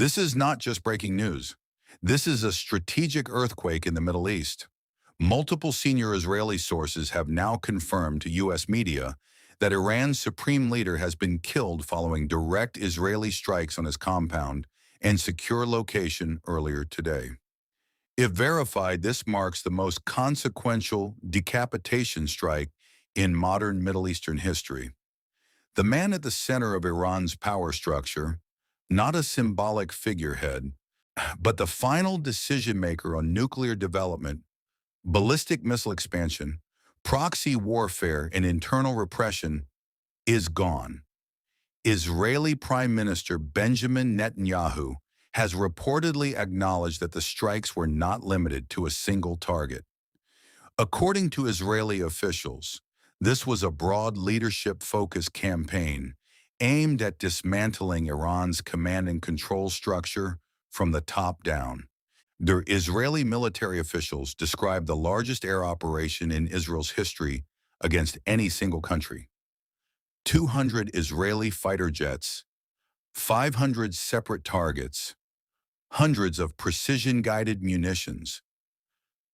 This is not just breaking news. This is a strategic earthquake in the Middle East. Multiple senior Israeli sources have now confirmed to U.S. media that Iran's supreme leader has been killed following direct Israeli strikes on his compound and secure location earlier today. If verified, this marks the most consequential decapitation strike in modern Middle Eastern history. The man at the center of Iran's power structure, not a symbolic figurehead, but the final decision maker on nuclear development, ballistic missile expansion, proxy warfare, and internal repression, is gone. Israeli Prime Minister Benjamin Netanyahu has reportedly acknowledged that the strikes were not limited to a single target. According to Israeli officials, this was a broad leadership-focused campaign aimed at dismantling Iran's command and control structure from the top down. The Israeli military officials described the largest air operation in Israel's history against any single country. 200 Israeli fighter jets, 500 separate targets, hundreds of precision-guided munitions,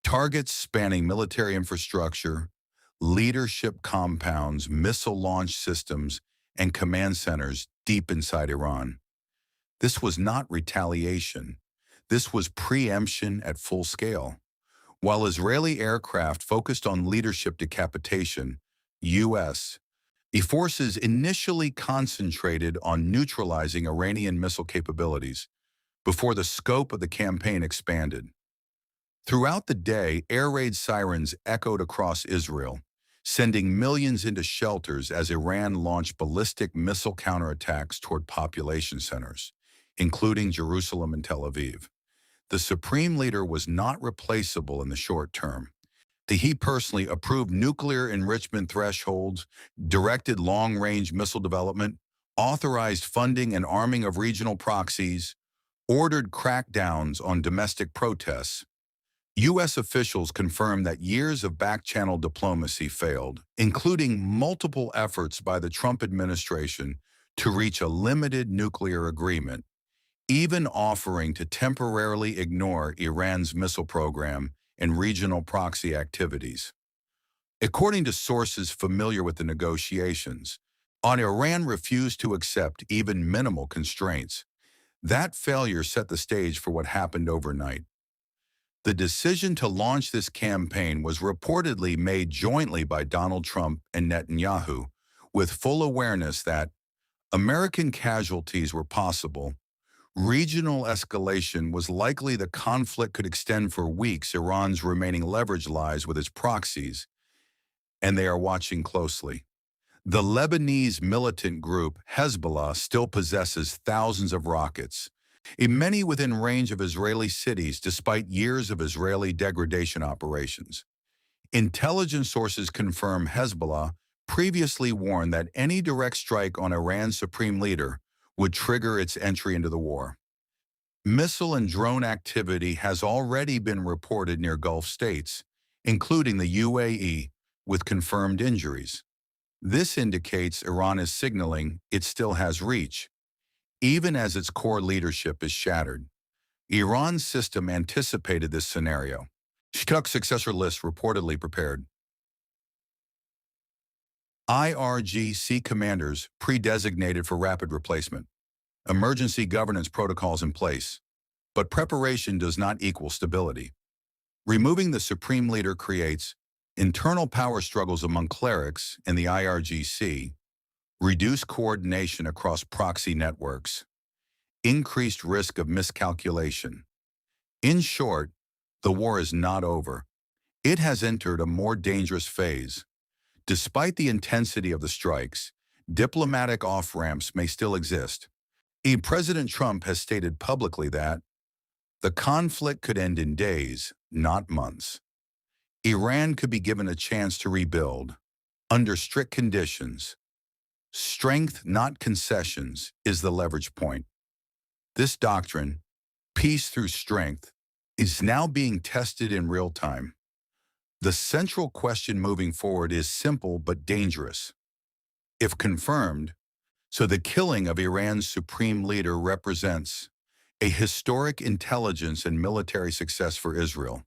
targets spanning military infrastructure, leadership compounds, missile launch systems, and command centers deep inside Iran. This was not retaliation. This was preemption at full scale. While Israeli aircraft focused on leadership decapitation, U.S. forces initially concentrated on neutralizing Iranian missile capabilities before the scope of the campaign expanded. Throughout the day, air raid sirens echoed across Israel, sending millions into shelters as Iran launched ballistic missile counterattacks toward population centers, including Jerusalem and Tel Aviv. The supreme leader was not replaceable in the short term. He personally approved nuclear enrichment thresholds, directed long-range missile development, authorized funding and arming of regional proxies, ordered crackdowns on domestic protests. U.S. officials confirmed that years of back-channel diplomacy failed, including multiple efforts by the Trump administration to reach a limited nuclear agreement, even offering to temporarily ignore Iran's missile program and regional proxy activities. According to sources familiar with the negotiations, Iran refused to accept even minimal constraints. That failure set the stage for what happened overnight. The decision to launch this campaign was reportedly made jointly by Donald Trump and Netanyahu, with full awareness that American casualties were possible. Regional escalation was likely. The conflict could extend for weeks. Iran's remaining leverage lies with its proxies, and they are watching closely. The Lebanese militant group Hezbollah still possesses thousands of rockets, many within range of Israeli cities despite years of Israeli degradation operations. Intelligence sources confirm Hezbollah previously warned that any direct strike on Iran's supreme leader would trigger its entry into the war. Missile and drone activity has already been reported near Gulf states, including the UAE, with confirmed injuries. This indicates Iran is signaling it still has reach, even as its core leadership is shattered. Iran's system anticipated this scenario. Shtuk's successor list reportedly prepared. IRGC commanders pre-designated for rapid replacement. Emergency governance protocols in place. But preparation does not equal stability. Removing the supreme leader creates internal power struggles among clerics in the IRGC, reduced coordination across proxy networks, increased risk of miscalculation. In short, the war is not over. It has entered a more dangerous phase. Despite the intensity of the strikes, diplomatic off-ramps may still exist. President Trump has stated publicly that the conflict could end in days, not months. Iran could be given a chance to rebuild, under strict conditions. Strength, not concessions, is the leverage point. This doctrine, peace through strength, is now being tested in real time. The central question moving forward is simple but dangerous. If confirmed, so the killing of Iran's supreme leader represents A historic intelligence and military success for Israel.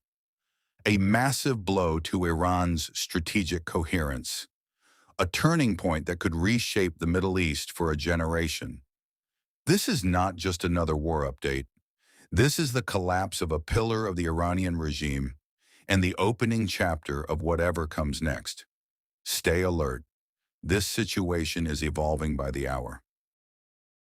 A massive blow to Iran's strategic coherence. A turning point that could reshape the Middle East for a generation. This is not just another war update. This is the collapse of a pillar of the Iranian regime and the opening chapter of whatever comes next. Stay alert. This situation is evolving by the hour.